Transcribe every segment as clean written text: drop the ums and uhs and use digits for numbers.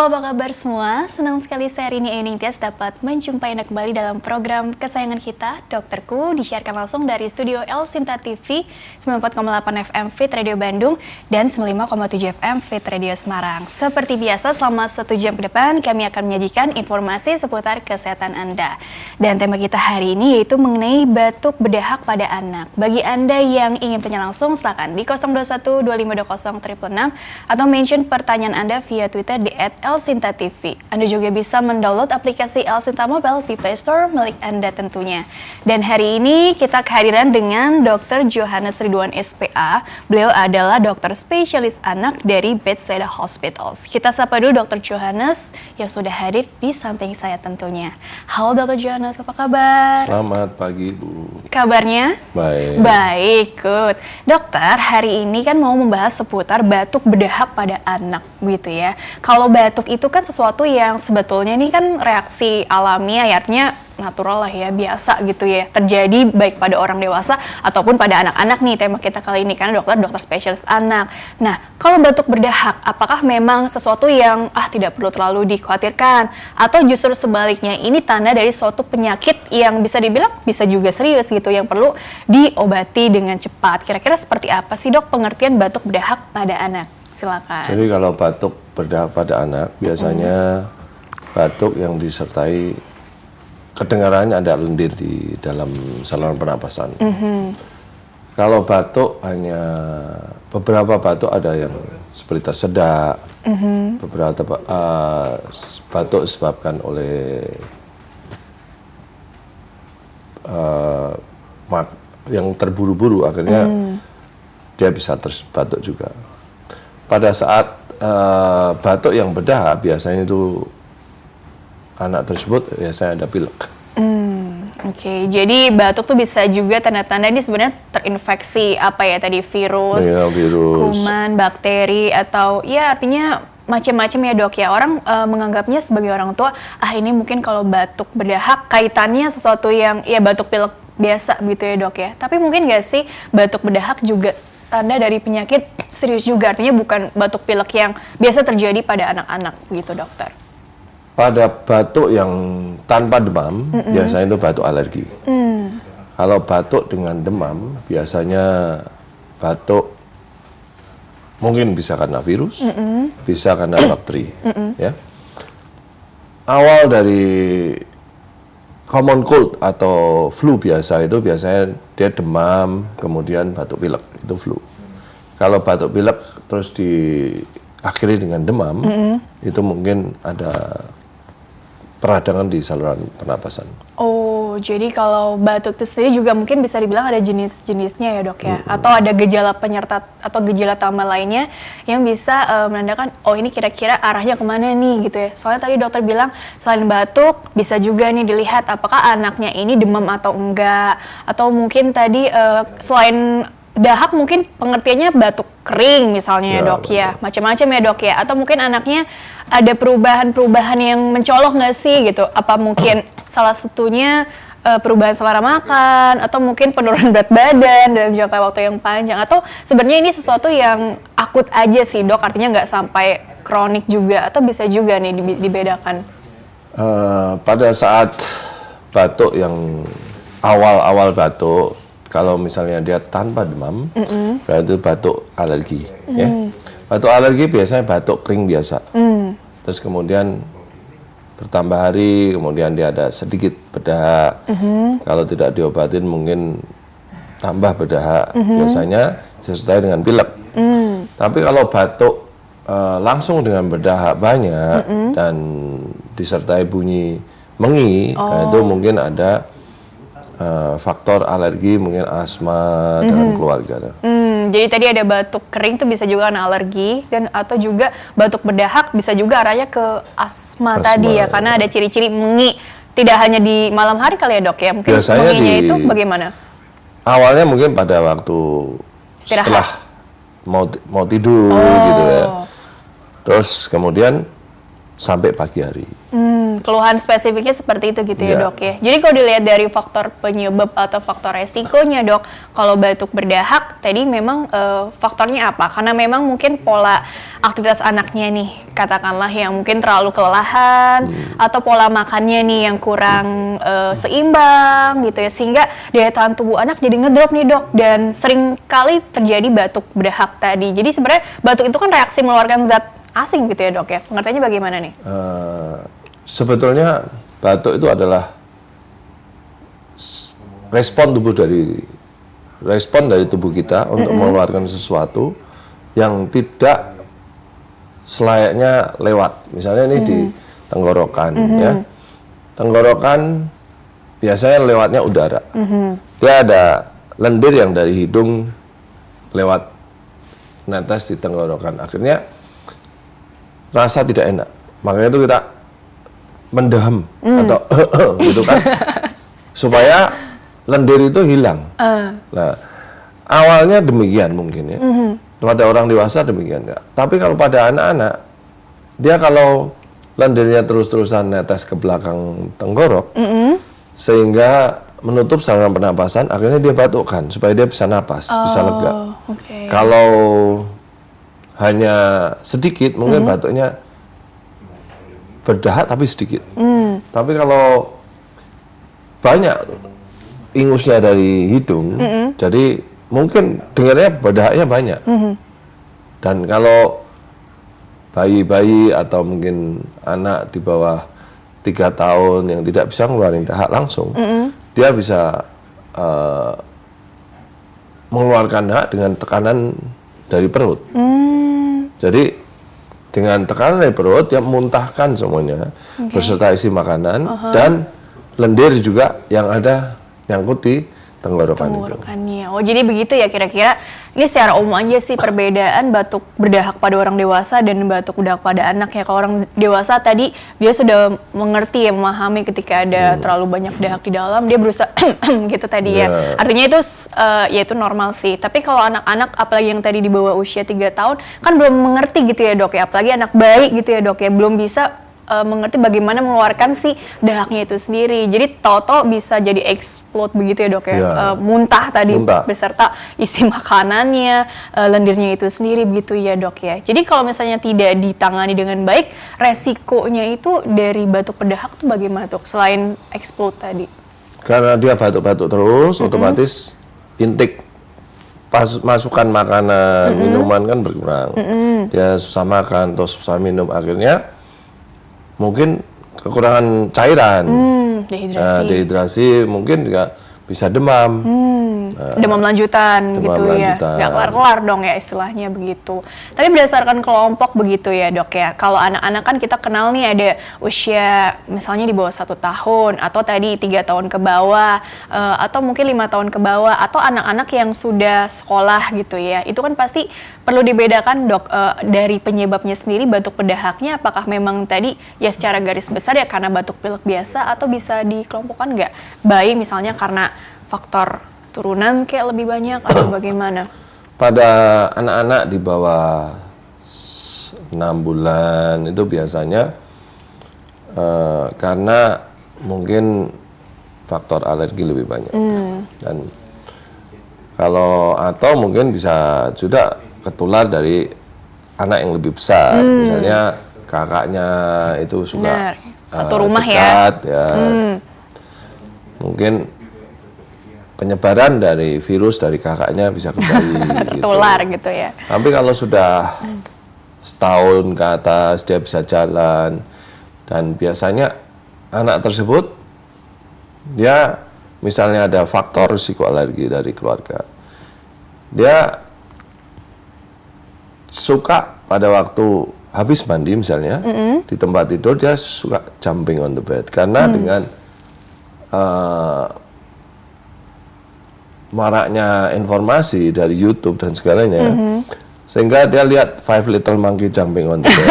Halo, apa kabar semua? Senang sekali saya Rini Euningtyas dapat menjumpai Anda kembali dalam program kesayangan kita, Dokterku, disiarkan langsung dari studio El Sinta TV, 94,8 FM Fit Radio Bandung, dan 95,7 FM Fit Radio Semarang. Seperti biasa, selama 1 jam ke depan, kami akan menyajikan informasi seputar kesehatan Anda. Dan tema kita hari ini yaitu mengenai batuk berdahak pada anak. Bagi Anda yang ingin tanya langsung, silakan di 021 2520 666 atau mention pertanyaan Anda via Twitter di @elsinta.tv. Anda juga bisa mendownload aplikasi El Sinta Mobile di Play Store milik Anda tentunya. Dan hari ini kita kehadiran dengan Dr. Johannes Ridwan SPA. Beliau adalah dokter spesialis anak dari Bethesda Hospitals. Kita sapa dulu Dr. Johannes yang sudah hadir di samping saya tentunya. Halo Dr. Johannes, apa kabar? Selamat pagi, Bu. Kabarnya? Baik. Baik, good. Dokter, hari ini kan mau membahas seputar batuk berdahak pada anak, gitu ya. Kalau batuk itu kan sesuatu yang sebetulnya ini kan reaksi alamiah, artinya natural lah ya, biasa gitu ya, terjadi baik pada orang dewasa ataupun pada anak-anak nih tema kita kali ini, karena dokter spesialis anak. Nah, kalau batuk berdahak, apakah memang sesuatu yang tidak perlu terlalu dikhawatirkan, atau justru sebaliknya ini tanda dari suatu penyakit yang bisa dibilang bisa juga serius gitu, yang perlu diobati dengan cepat? Kira-kira seperti apa sih dok pengertian batuk berdahak pada anak? Silakan. Jadi kalau batuk berdahak pada anak, biasanya batuk yang disertai kedengarannya ada lendir di dalam saluran pernapasan. Kalau batuk hanya beberapa batuk ada yang seperti tersedak, beberapa batuk disebabkan oleh yang terburu-buru, akhirnya dia bisa batuk juga. Pada saat batuk yang berdahak, biasanya itu anak tersebut biasanya ada pilek. Oke, jadi batuk tuh bisa juga tanda-tanda ini sebenarnya terinfeksi virus, kuman, bakteri, atau ya artinya macam-macam ya dok ya. Orang menganggapnya sebagai orang tua, ini mungkin kalau batuk berdahak kaitannya sesuatu yang ya batuk pilek biasa gitu ya dok ya. Tapi mungkin nggak sih batuk berdahak juga tanda dari penyakit serius juga, artinya bukan batuk pilek yang biasa terjadi pada anak-anak gitu dokter? Pada batuk yang tanpa demam, biasanya itu batuk alergi. Kalau batuk dengan demam, biasanya batuk mungkin bisa karena virus, bisa karena bakteri. Ya. Awal dari common cold atau flu biasa itu biasanya dia demam, kemudian batuk pilek, itu flu. Kalau batuk pilek terus diakhiri dengan demam, itu mungkin ada peradangan di saluran pernapasan. Oh, jadi kalau batuk itu sendiri juga mungkin bisa dibilang ada jenis-jenisnya ya dok ya? Atau ada gejala penyerta atau gejala tambah lainnya yang bisa menandakan, ini kira-kira arahnya kemana nih gitu ya? Soalnya tadi dokter bilang selain batuk bisa juga nih dilihat apakah anaknya ini demam atau enggak. Atau mungkin tadi selain dahak mungkin pengertiannya batuk kering misalnya ya dok ya, macam-macam ya dok ya, atau mungkin anaknya ada perubahan-perubahan yang mencolok nggak sih gitu, apa mungkin salah satunya perubahan selera makan, atau mungkin penurunan berat badan dalam jangka waktu yang panjang, atau sebenarnya ini sesuatu yang akut aja sih dok, artinya nggak sampai kronik juga, atau bisa juga nih dibedakan? Pada saat batuk yang awal-awal batuk, kalau misalnya dia tanpa demam, berarti itu batuk alergi. Ya. Batuk alergi biasanya batuk kering biasa. Terus kemudian bertambah hari, kemudian dia ada sedikit berdahak. Kalau tidak diobatin mungkin tambah berdahak. Biasanya disertai dengan pilek. Tapi kalau batuk langsung dengan berdahak banyak dan disertai bunyi mengi, nah itu mungkin ada faktor alergi, mungkin asma dalam keluarga. Jadi tadi ada batuk kering itu bisa juga karena alergi, dan atau juga batuk berdahak bisa juga arahnya ke asma tadi ya, karena ada ciri-ciri mengi. Tidak hanya di malam hari kali ya dok ya, mungkin biasanya menginya itu bagaimana? Awalnya mungkin pada waktu setelah mau tidur gitu ya. Terus kemudian sampai pagi hari. Keluhan spesifiknya seperti itu gitu ya Iya. dok ya. Jadi kalau dilihat dari faktor penyebab atau faktor resikonya dok, kalau batuk berdahak tadi memang faktornya apa? Karena memang mungkin pola aktivitas anaknya nih, katakanlah yang mungkin terlalu kelelahan atau pola makannya nih yang kurang seimbang gitu ya, sehingga daya tahan tubuh anak jadi ngedrop nih dok, dan sering kali terjadi batuk berdahak tadi. Jadi sebenarnya batuk itu kan reaksi mengeluarkan zat asing gitu ya dok ya. Pengertiannya bagaimana nih? Sebetulnya batuk itu adalah respon dari tubuh kita untuk mengeluarkan sesuatu yang tidak selayaknya lewat. Misalnya ini di tenggorokan ya. Tenggorokan biasanya lewatnya udara. Dia ada lendir yang dari hidung lewat netes di tenggorokan. Akhirnya rasa tidak enak. Makanya itu kita mendem atau gitu kan, supaya lendir itu hilang. Nah, awalnya demikian mungkin ya. Pada orang dewasa demikian ya. Tapi kalau pada anak-anak, dia kalau lendirnya terus-terusan netes ke belakang tenggorok, sehingga menutup saluran pernapasan, akhirnya dia batukkan supaya dia bisa napas, bisa lega. Okay. Kalau hanya sedikit, mungkin batuknya berdahak tapi sedikit. Tapi kalau banyak ingusnya dari hidung, jadi mungkin dengarnya berdahaknya banyak. Dan kalau bayi-bayi atau mungkin anak di bawah 3 tahun yang tidak bisa ngeluarin dahak langsung, dia bisa mengeluarkan dahak dengan tekanan dari perut. Jadi dengan tekanan dari perut, dia muntahkan semuanya beserta isi makanan dan lendir juga yang ada nyangkut di tenggorokan itu. Tenggorokannya. Oh, jadi begitu ya kira-kira. Ini secara umum aja sih perbedaan batuk berdahak pada orang dewasa dan batuk berdahak pada anak ya. Kalau orang dewasa tadi dia sudah mengerti ya, memahami ketika ada terlalu banyak dahak di dalam, dia berusaha gitu tadi ya. Artinya itu ya itu normal sih. Tapi kalau anak-anak apalagi yang tadi di bawah usia 3 tahun kan belum mengerti gitu ya dok ya. Apalagi anak bayi gitu ya dok ya, belum bisa mengerti bagaimana mengeluarkan si dahaknya itu sendiri. Jadi tahu-tahu bisa jadi explode begitu ya dok ya. Muntah tadi beserta isi makanannya, lendirnya itu sendiri begitu ya dok ya. Jadi kalau misalnya tidak ditangani dengan baik, resikonya itu dari batuk berdahak tuh bagaimana dok selain explode tadi? Karena dia batuk-batuk terus, otomatis intake masukan makanan, minuman kan berkurang. Dia susah makan atau susah minum, akhirnya mungkin kekurangan cairan, dehidrasi, mungkin juga bisa demam, demam lanjutan gitu ya, nggak kelar-kelar dong ya istilahnya begitu. Tapi berdasarkan kelompok begitu ya dok ya, kalau anak-anak kan kita kenal nih ada usia misalnya di bawah 1 tahun, atau tadi 3 tahun ke bawah, atau mungkin 5 tahun ke bawah, atau anak-anak yang sudah sekolah gitu ya, itu kan pasti perlu dibedakan dok dari penyebabnya sendiri batuk berdahaknya, apakah memang tadi ya secara garis besar ya karena batuk pilek biasa, atau bisa dikelompokkan nggak bayi misalnya karena faktor turunan kayak lebih banyak atau bagaimana? Pada anak-anak di bawah 6 bulan itu biasanya karena mungkin faktor alergi lebih banyak. Dan kalau atau mungkin bisa juga ketular dari anak yang lebih besar, misalnya kakaknya itu suka satu rumah dekat, ya. Mungkin penyebaran dari virus dari kakaknya bisa kembali tertular gitu ya. Tapi kalau sudah setahun ke atas dia bisa jalan, dan biasanya anak tersebut dia misalnya ada faktor risiko alergi dari keluarga, dia suka pada waktu habis mandi misalnya di tempat tidur dia suka jumping on the bed karena dengan maraknya informasi dari YouTube dan segalanya, sehingga dia lihat Five Little Monkey Jumping on the Bed,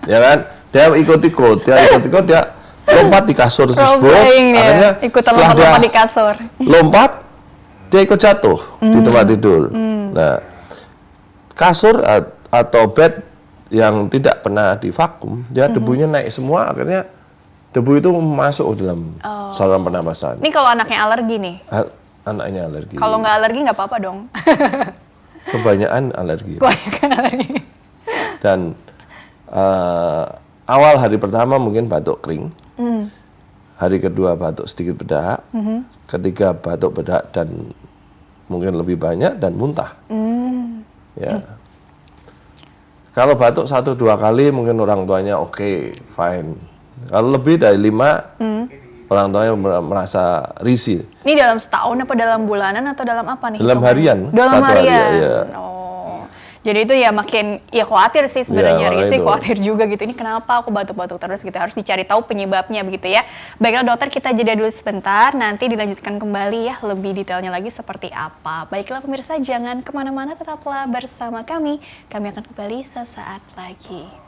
ya kan? Dia ikut-ikut, dia lompat di kasur tersebut, akhirnya ikutan setelah dia lompat di kasur, lompat, dia ikut jatuh di tempat tidur. Nah, kasur atau bed yang tidak pernah divakum, dia debunya naik semua, akhirnya Debu itu masuk dalam saluran pernapasan. Ini kalau anaknya alergi nih. Anaknya alergi. Kalau nggak alergi nggak apa-apa dong. Kebanyakan alergi. Kebanyakan alergi. Dan awal hari pertama mungkin batuk kering. Hari kedua batuk sedikit berdahak. Ketiga batuk berdahak dan mungkin lebih banyak dan muntah. Ya. Kalau batuk 1-2 kali mungkin orang tuanya oke, fine. Kalau lebih dari 5, orang tuanya merasa risih. Ini dalam setahun apa dalam bulanan atau dalam apa nih? Dalam harian. Dalam 1 hari, harian. ya. Oh. Jadi itu ya makin ya khawatir sih sebenarnya, Ya, risih itu. khawatir juga gitu. Ini kenapa aku batuk-batuk terus gitu. Harus dicari tahu penyebabnya begitu ya. Baiklah dokter, kita jeda dulu sebentar. Nanti dilanjutkan kembali ya lebih detailnya lagi seperti apa. Baiklah pemirsa, jangan kemana-mana, tetaplah bersama kami. Kami akan kembali sesaat lagi.